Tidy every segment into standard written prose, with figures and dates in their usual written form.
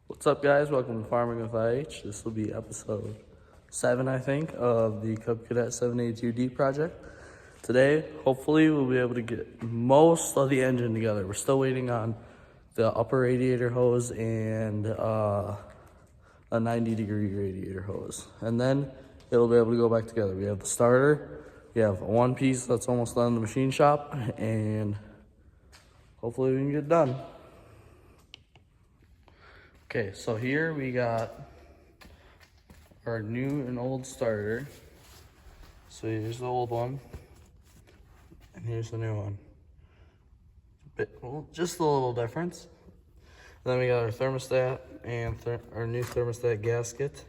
What's up, guys? Welcome to Farming with IH. This will be episode 7, I think, of the cadet 782D project. Today, hopefully, we'll be able to get most of the engine together. We're still waiting on the upper radiator hose and a 90-degree radiator hose. And then it'll be able to go back together. We have the starter. We have one piece that's almost done in the machine shop. And hopefully we can get it done. Okay, so here we got our new and old starter. So here's the old one, and here's the new one. Just a little difference. Then we got our thermostat and our new thermostat gasket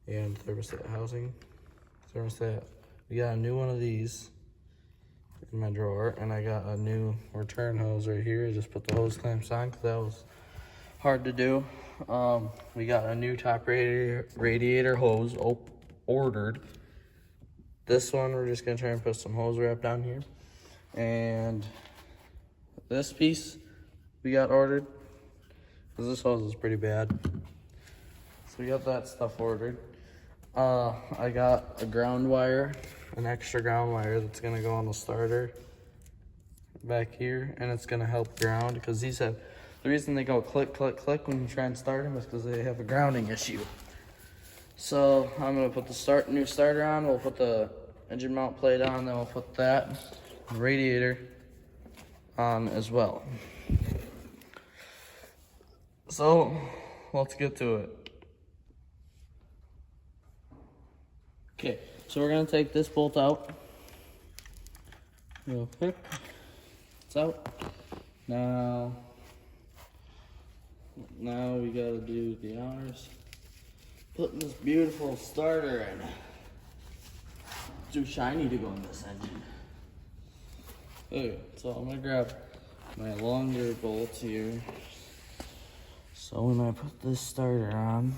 and thermostat housing. Thermostat. We got a new one of these in my drawer, and I got a new return hose right here. I just put the hose clamps on because that was hard to do. We got a new top radiator hose ordered. This one, we're just gonna try and put some hose wrap down here. And this piece we got ordered because this hose is pretty bad. So we got that stuff ordered. I got a ground wire, an extra ground wire that's gonna go on the starter back here, and it's gonna help ground because these have, the reason they go click, click, click when you try and start them is because they have a grounding issue. So I'm gonna put the new starter on, we'll put the engine mount plate on, then we'll put that radiator on as well. So let's get to it. Okay, so we're gonna take this bolt out real quick. It's out. Now we gotta do the honors. Putting this beautiful starter in. It's too shiny to go in this engine. Okay, so I'm gonna grab my longer bolt here. So when I put this starter on,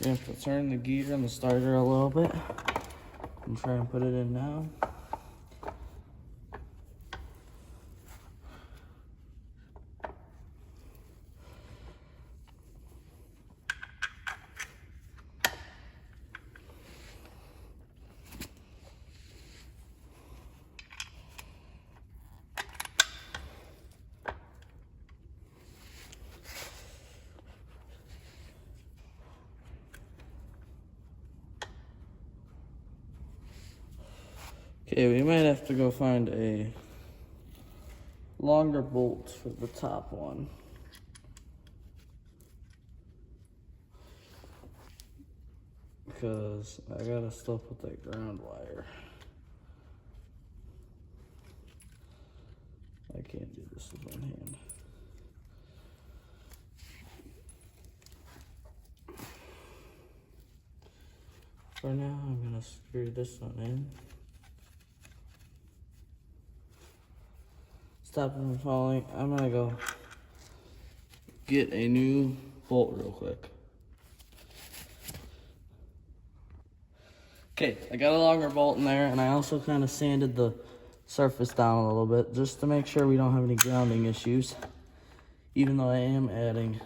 you have to turn the gear on the starter a little bit and try and put it in now. Okay, we might have to go find a longer bolt for the top one. Because I gotta still put that ground wire. I can't do this with one hand. For now, I'm gonna screw this one in. Stop it from falling. I'm gonna go get a new bolt real quick. Okay, I got a longer bolt in there, and I also kind of sanded the surface down a little bit just to make sure we don't have any grounding issues, even though I am adding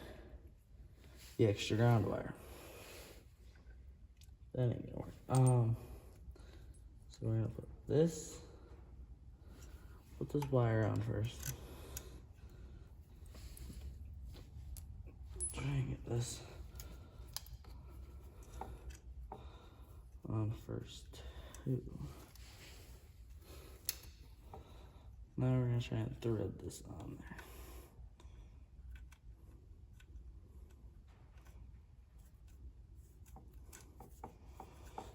the extra ground wire. That ain't gonna work. So we're gonna put this wire on first. Try and get this on first too. Now we're gonna try and thread this on there.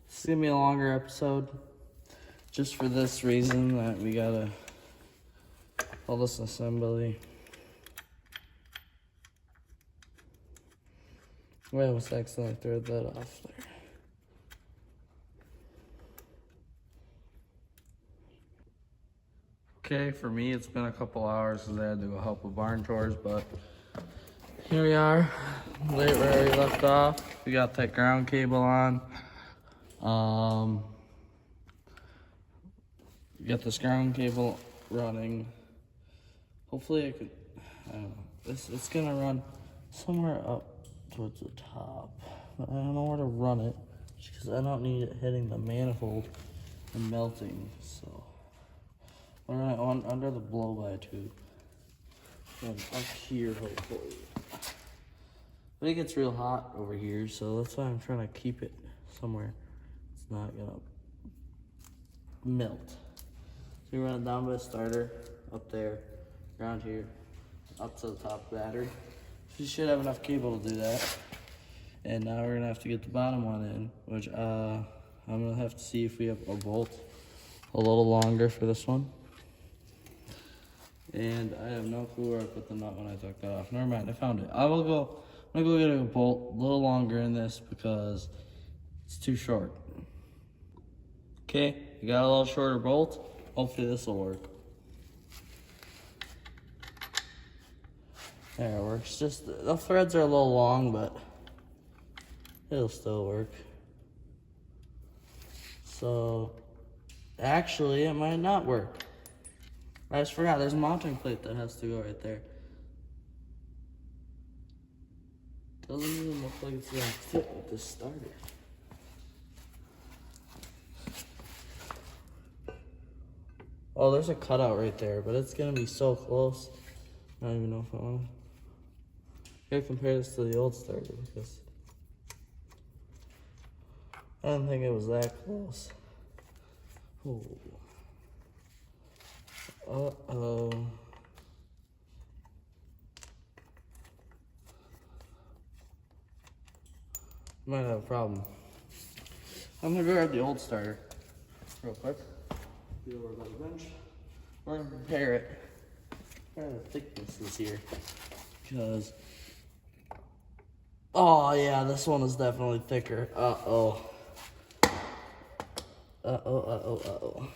This is gonna be a longer episode, just for this reason that we gotta all this assembly. Well, I almost accidentally thread that off there. Okay, for me it's been a couple hours because I had to go help with barn chores, but here we are, right where we left off. We got that ground cable on. got this ground cable running. Hopefully I can, I don't know. It's gonna run somewhere up towards the top, but I don't know where to run it because I don't need it hitting the manifold and melting. So I'll run it on under the blow by tube and up here hopefully. But it gets real hot over here, so that's why I'm trying to keep it somewhere it's not gonna melt. So you run it down by the starter, up there, around here, up to the top battery. You should have enough cable to do that. And now we're gonna have to get the bottom one in, which I'm gonna have to see if we have a bolt a little longer for this one. And I have no clue where I put the nut when I took that off. Never mind, I found it. I'm gonna go get a bolt a little longer in this because it's too short. Okay, you got a little shorter bolt. Hopefully this will work. There it works. Just the threads are a little long, but it'll still work. So actually it might not work. I just forgot there's a mounting plate that has to go right there. Doesn't even look like it's gonna fit with this starter. Oh, there's a cutout right there, but it's gonna be so close. I don't even know if I want to. I gotta compare this to the old starter because I didn't think it was that close. Ooh. Uh-oh. Might have a problem. I'm gonna grab the old starter real quick. Get over by the bench. We're gonna compare it. Compare the thicknesses here. Because, oh yeah, this one is definitely thicker. Uh-oh. Uh-oh, uh-oh, uh-oh.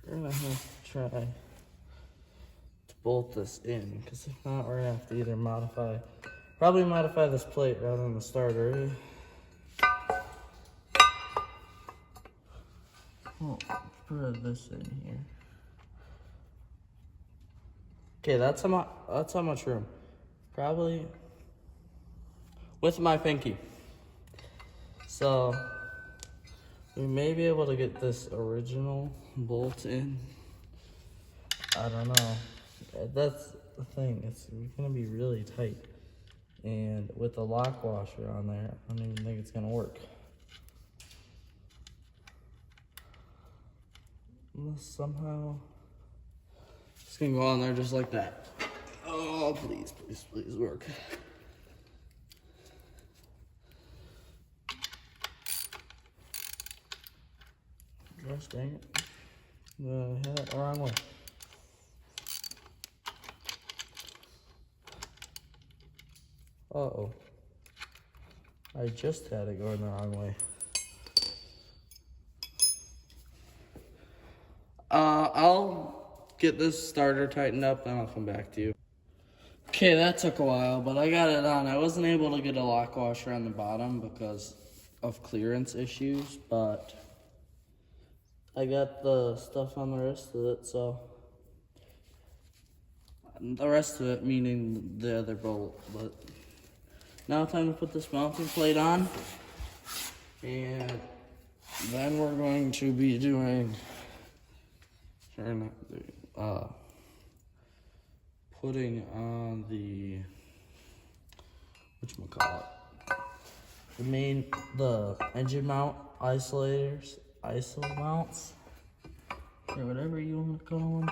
We're gonna have to try to bolt this in, because if not, we're gonna have to either probably modify this plate rather than the starter. Oh, put this in here. Okay, that's how much room. Probably with my pinky. So we may be able to get this original bolt in. I don't know. That's the thing. It's gonna be really tight. And with the lock washer on there, I don't even think it's gonna work. Unless somehow it's gonna go on there just like that. Oh, please, please, please work. Gosh dang it. I had it the wrong way. Uh-oh. I just had it going the wrong way. I'll get this starter tightened up, then I'll come back to you. Okay, that took a while, but I got it on. I wasn't able to get a lock washer on the bottom because of clearance issues, but I got the stuff on the rest of it, so the rest of it meaning the other bolt. But now time to put this mounting plate on, and then we're going to be doing putting on the whatchamacallit, the engine mount isolators, ISO mounts, or whatever you want to call them.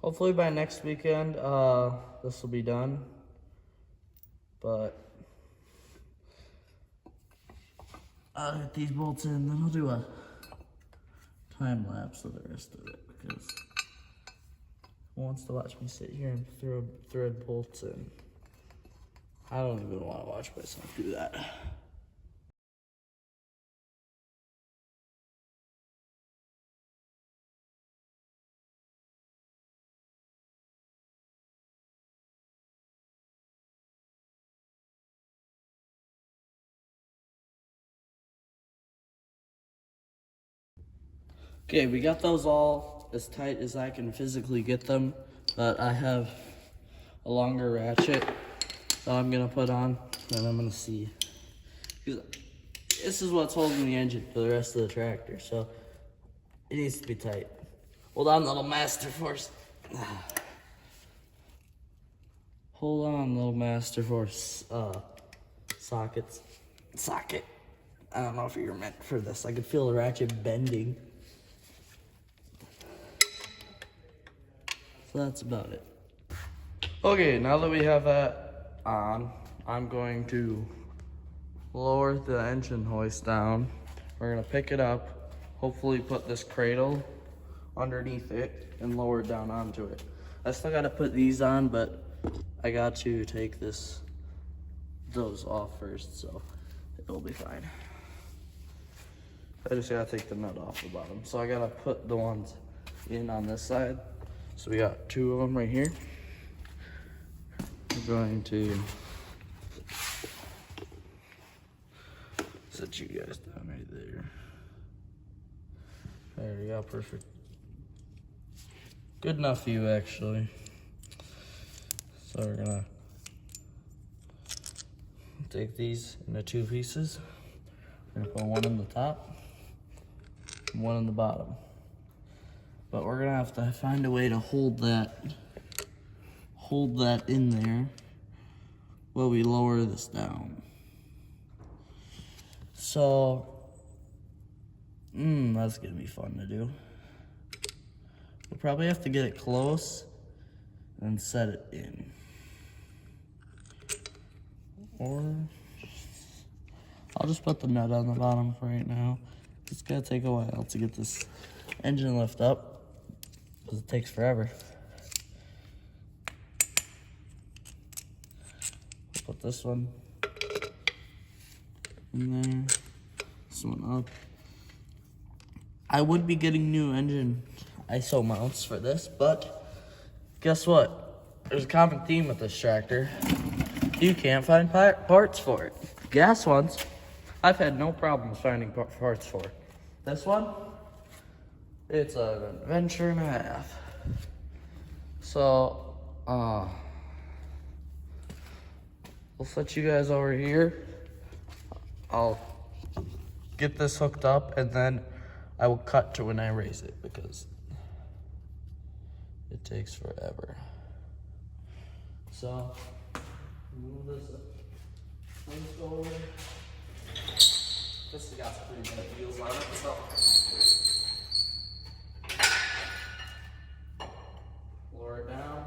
Hopefully by next weekend, this will be done. But I'll get these bolts in, then I'll do a time lapse of the rest of it because who wants to watch me sit here and thread bolts in? I don't even want to watch myself do that. Okay, we got those all as tight as I can physically get them, but I have a longer ratchet that I'm gonna put on, and I'm gonna see. This is what's holding the engine for the rest of the tractor, so it needs to be tight. Hold on, little master force. Hold on, little master force socket. I don't know if you're meant for this. I could feel the ratchet bending. So that's about it. Okay, now that we have that on, I'm going to lower the engine hoist down. We're gonna pick it up, hopefully put this cradle underneath it and lower it down onto it. I still gotta put these on, but I got to take those off first, so it'll be fine. I just gotta take the nut off the bottom. So I gotta put the ones in on this side. So we got two of them right here. We're going to set you guys down right there. There we go, perfect. Good enough view, actually. So we're gonna take these into two pieces. We're gonna put one in the top and one in the bottom. But we're gonna have to find a way to hold that in there while we lower this down. So, that's gonna be fun to do. We'll probably have to get it close and set it in. Or, I'll just put the nut on the bottom for right now. It's gonna take a while to get this engine lift up, because it takes forever. We'll put this one in there, this one up. I would be getting new engine ISO mounts for this, but guess what? There's a common theme with this tractor. You can't find parts for it. Gas ones, I've had no problems finding parts for. This one, it's an adventure and a half. So, we'll set you guys over here. I'll get this hooked up and then I will cut to when I raise it because it takes forever. So, move this up. Let's go over. This has got some pretty good wheels on it, so. Lower it down.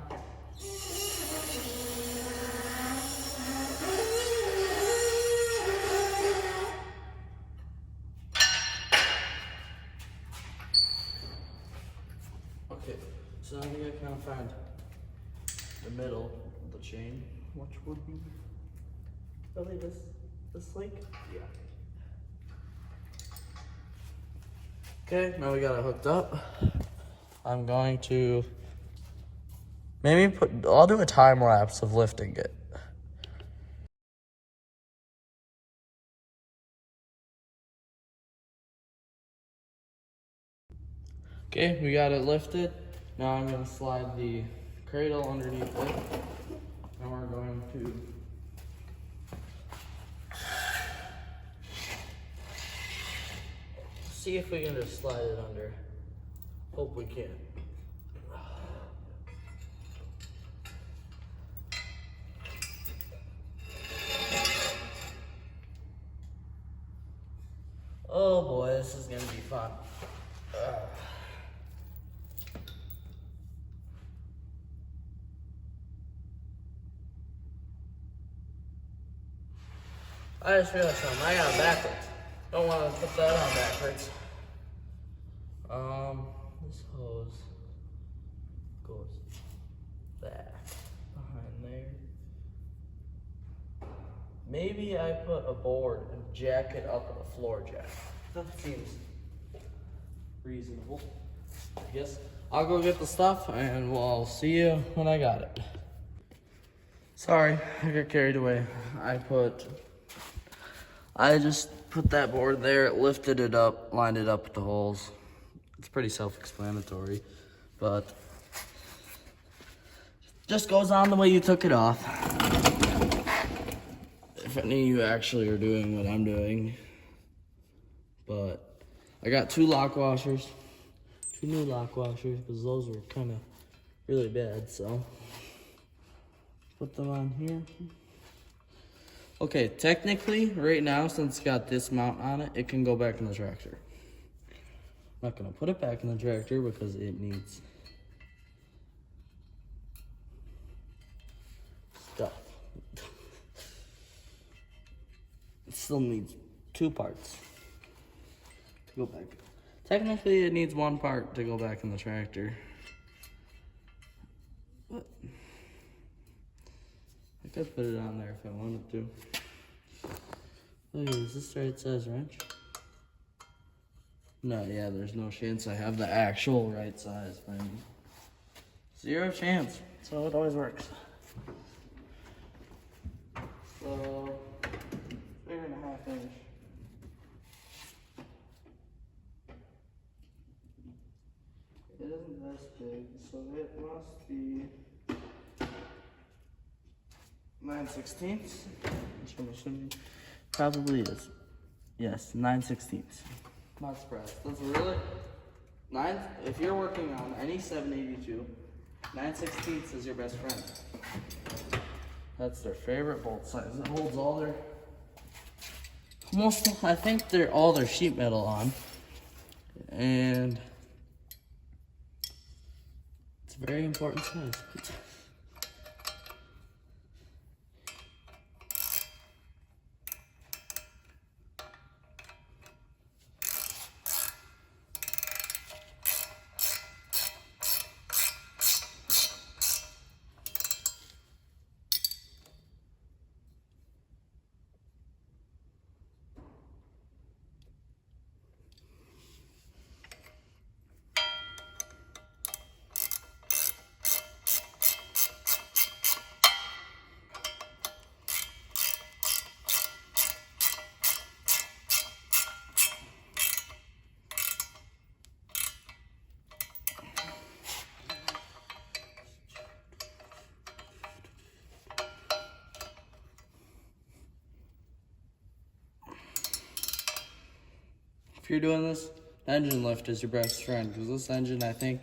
Okay, so now we gotta kind of find the middle of the chain, which would be probably this link. Yeah. Okay, now we got it hooked up. I'm going to I'll do a time lapse of lifting it. Okay, we got it lifted. Now I'm gonna slide the cradle underneath it. And we're going to see if we can just slide it under. Hope we can. Oh boy, this is gonna be fun. I just realized something. I got it backwards. Don't want to put that on backwards. This hose goes back behind there. Maybe I put a board and jack it up with a floor jack. That seems reasonable. I guess I'll go get the stuff and we'll see you when I got it. Sorry, I got carried away. I just put that board there, lifted it up, lined it up with the holes. It's pretty self-explanatory, but just goes on the way you took it off. If any of you actually are doing what I'm doing. But I got two new lock washers, because those were kind of really bad, so put them on here. Okay, technically, right now, since it's got this mount on it, it can go back in the tractor. I'm not gonna put it back in the tractor because it needs stuff. It still needs two parts to go back. Technically, it needs one part to go back in the tractor. But I could put it on there if I wanted to. Look, is this the right size wrench? No, yeah, there's no chance I have the actual right size thing. 0 chance. That's how it always works. So, 3.5 inch. It isn't this big, so it must be 9/16, which I'm assuming probably is. Yes, 9/16. Not surprised. That's really if you're working on any 782, 9/16 is your best friend. That's their favorite bolt size. It holds all their I think they're all their sheet metal on. And it's a very important size. If you're doing this, engine lift is your best friend, because this engine, I think,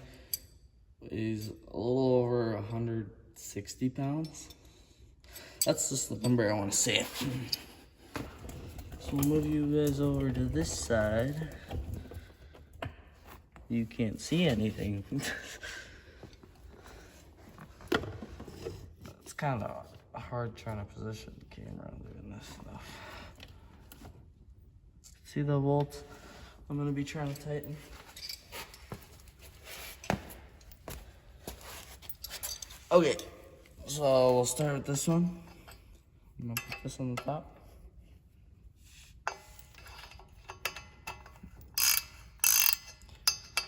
is a little over 160 pounds. That's just the number I want to say. So we'll move you guys over to this side. You can't see anything. It's kind of hard trying to position the camera and doing this stuff. See the bolts I'm gonna be trying to tighten. Okay, so we'll start with this one. I'm gonna put this on the top.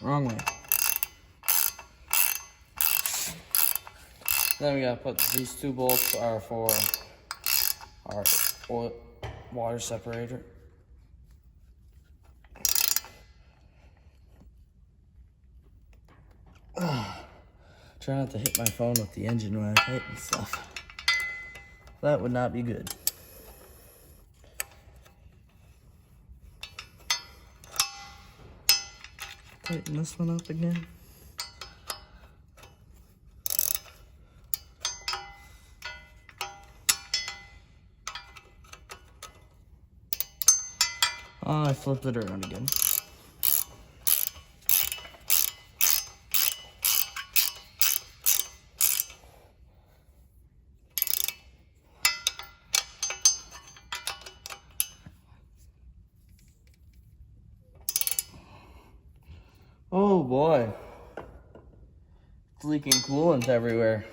Wrong way. Then we gotta put these two bolts are for our water separator. Try not to hit my phone with the engine when I tighten stuff. That would not be good. Tighten this one up again. Oh, I flipped it around again. boy. It's leaking coolant everywhere.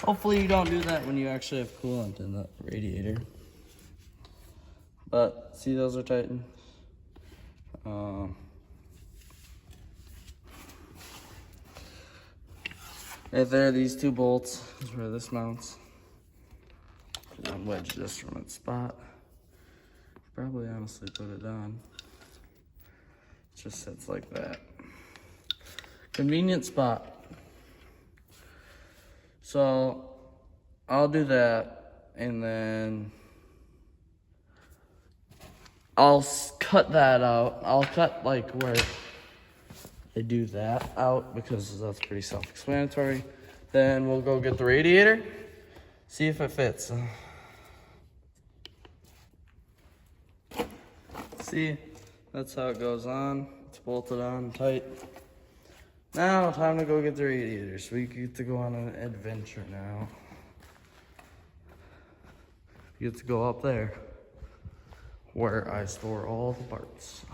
Hopefully you don't do that when you actually have coolant in the radiator. But see, those are tightened. Right there, these two bolts is where this mounts. Unwedge this from its spot. Probably honestly put it on. It just sits like that. Convenient spot. So I'll do that, and then I'll cut that out. I'll cut like where I do that out because that's pretty self-explanatory. Then we'll go get the radiator, see if it fits. See, that's how it goes on. It's bolted on tight. Now, time to go get the radiator. So we get to go on an adventure now. We get to go up there where I store all the parts.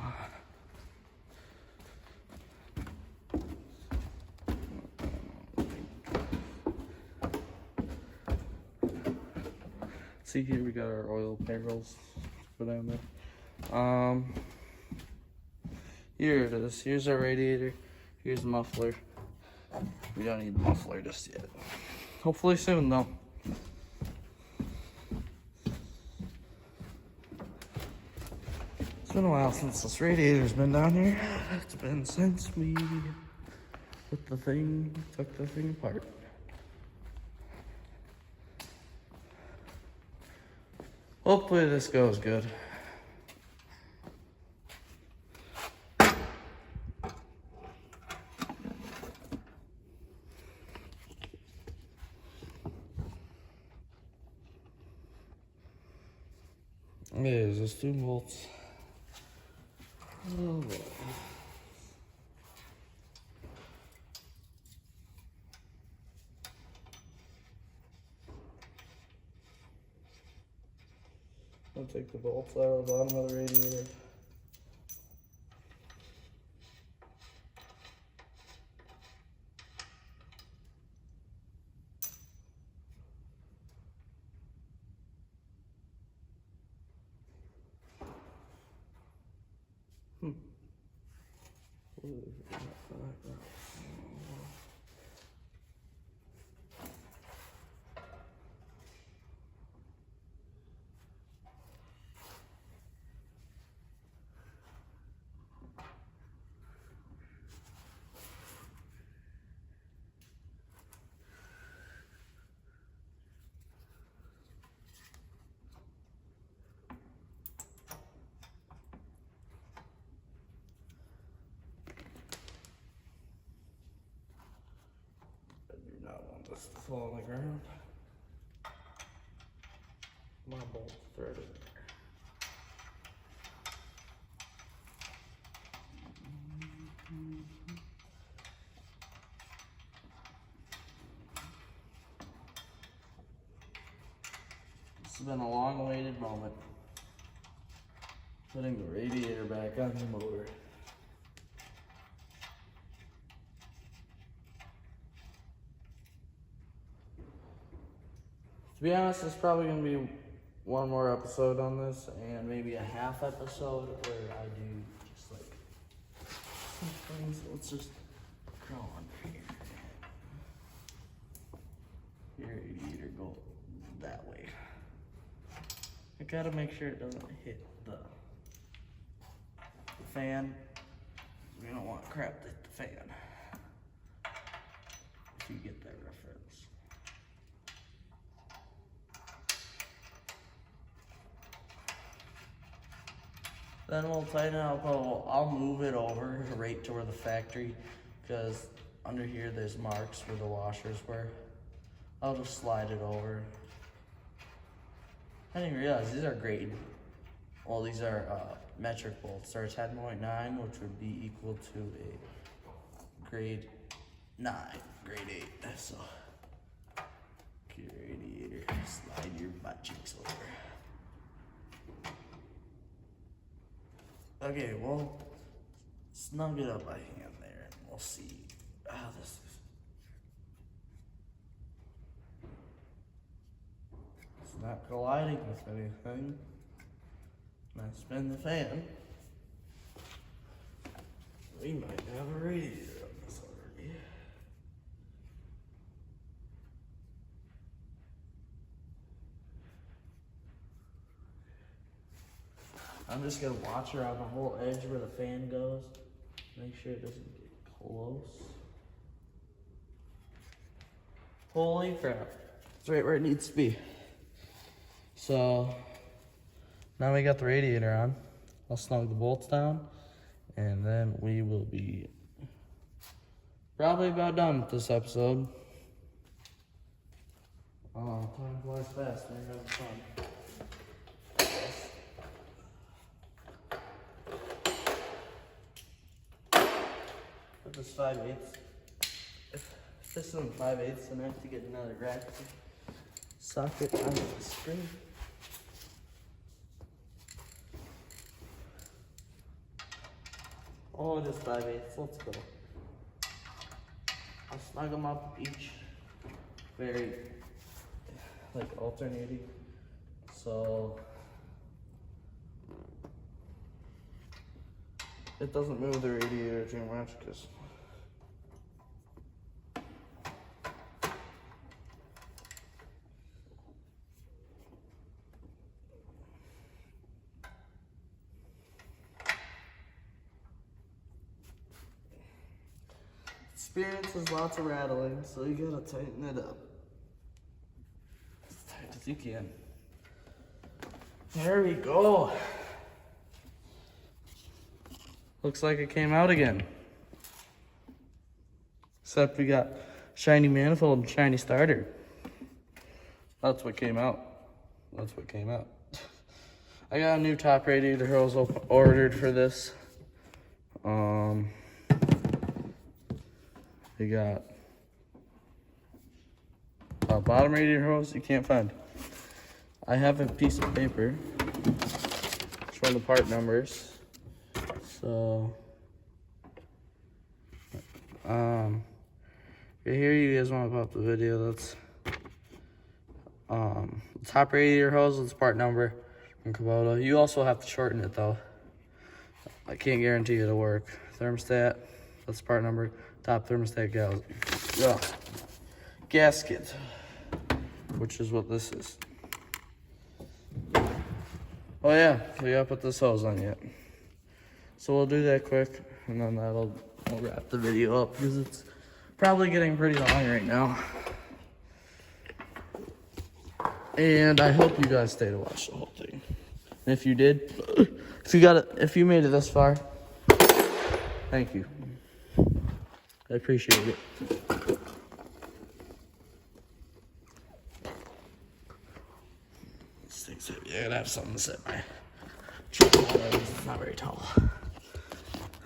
See here, we got our oil barrels. Put down there. Here it is. Here's our radiator. Here's the muffler. We don't need the muffler just yet. Hopefully soon though. It's been a while since this radiator's been down here. It's been since we took the thing apart. Hopefully this goes good. There's those 2 volts. Oh boy. I'll take the bolts out of the bottom of the radiator. This to fall on the ground. My bolt's threaded. This has been a long-awaited moment. Putting the radiator back on the motor. To be honest, there's probably going to be one more episode on this and maybe a half episode where I do just like some things. Let's just go on here. Your radiator go that way. I gotta make sure it doesn't hit the fan. We don't want crap to hit the fan. If you get that reference. Then we'll tighten it up. I'll move it over right to where the factory, because under here there's marks where the washers were. I'll just slide it over. I didn't realize these are grade. Well, these are metric bolts. They're 10.9, which would be equal to a grade 9, grade 8. So, get your radiator, slide your butt cheeks over. Okay, we'll snug it up by hand there, and we'll see how this is. It's not colliding with anything. And I spin the fan. We might have a radiator on this already. I'm just gonna watch around the whole edge where the fan goes. Make sure it doesn't get close. Holy crap. It's right where it needs to be. So, now we got the radiator on. I'll snug the bolts down, and then we will be probably about done with this episode. Oh, time flies fast when you're having fun. Put this 5/8. If this isn't 5/8, then I have to get another rack socket on the screen. Oh, it is 5/8. Let's go. I'll snug them up each very, like, alternating. So it doesn't move the radiator too much, because experiences lots of rattling, so you gotta tighten it up as tight as you can. There we go. Looks like it came out again. Except we got shiny manifold and shiny starter. That's what came out. That's what came out. I got a new top radiator hose ordered for this. We got a bottom radiator hose you can't find. I have a piece of paper showing the part numbers. So, right here you guys want to pop the video. That's top radiator hose. That's part number from Kubota. You also have to shorten it though. I can't guarantee it'll work. Thermostat. That's part number. Top thermostat gasket, which is what this is. Oh yeah, we gotta put this hose on yet. So we'll do that quick, and then we'll wrap the video up, because it's probably getting pretty long right now. And I hope you guys stay to watch the whole thing. And if you did, if you made it this far, thank you. I appreciate it. This thing's heavy. I gotta have something to set my tripod on. It's not very tall.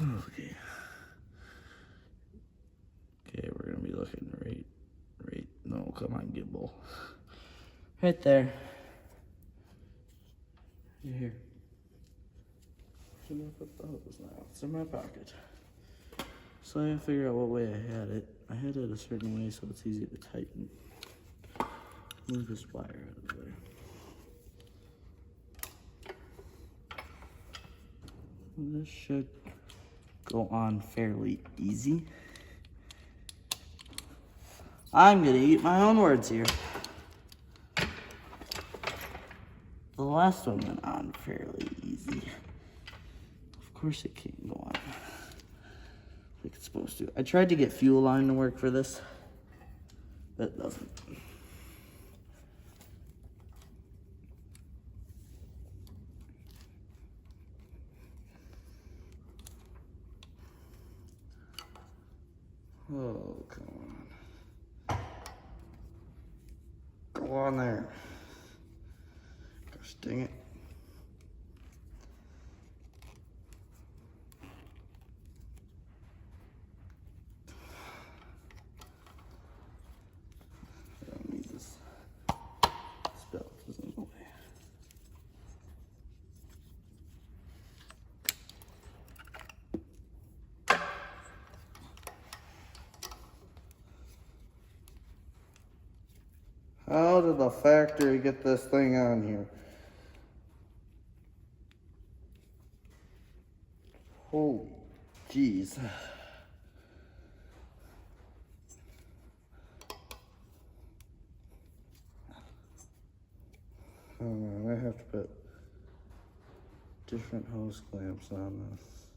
Okay. Okay, we're gonna be looking right. No, come on, gimbal. Right there. You're here. I'm gonna put the hose now. It's in my pocket. So I gotta figure out what way I had it. I had it a certain way so it's easy to tighten. Move this wire out of there. This should go on fairly easy. I'm gonna eat my own words here. The last one went on fairly easy. Of course it can't go on like it's supposed to. I tried to get fuel line to work for this, but it doesn't. Oh, come on. Go on there. Gosh dang it. I don't need this. This belt is in the way. How did the factory get this thing on here? Holy jeez. Oh, I have to put different hose clamps on this.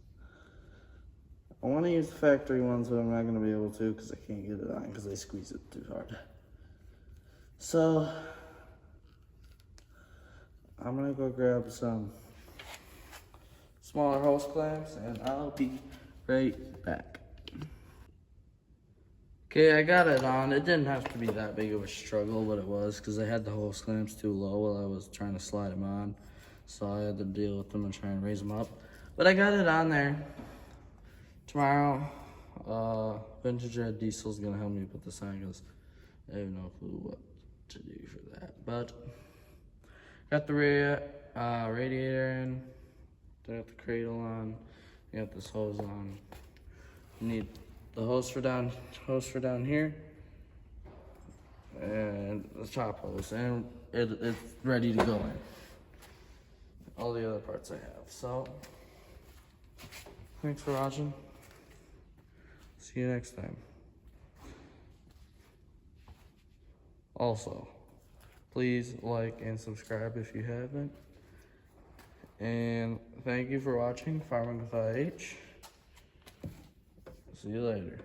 I want to use the factory ones, but I'm not going to be able to because I can't get it on because I squeeze it too hard. So, I'm going to go grab some smaller hose clamps and I'll be right back. Okay, I got it on. It didn't have to be that big of a struggle, but it was because I had the hose clamps too low while I was trying to slide them on. So I had to deal with them and try and raise them up. But I got it on there. Tomorrow, Vintage Red Diesel's gonna help me put this on because I have no clue what to do for that. But got the radiator in, got the cradle on, got this hose on. You need the hose for down here, and the top hose, and it's ready to go in. All the other parts I have. So, thanks for watching. See you next time. Also, please like and subscribe if you haven't. And thank you for watching Farming with IH. See you later.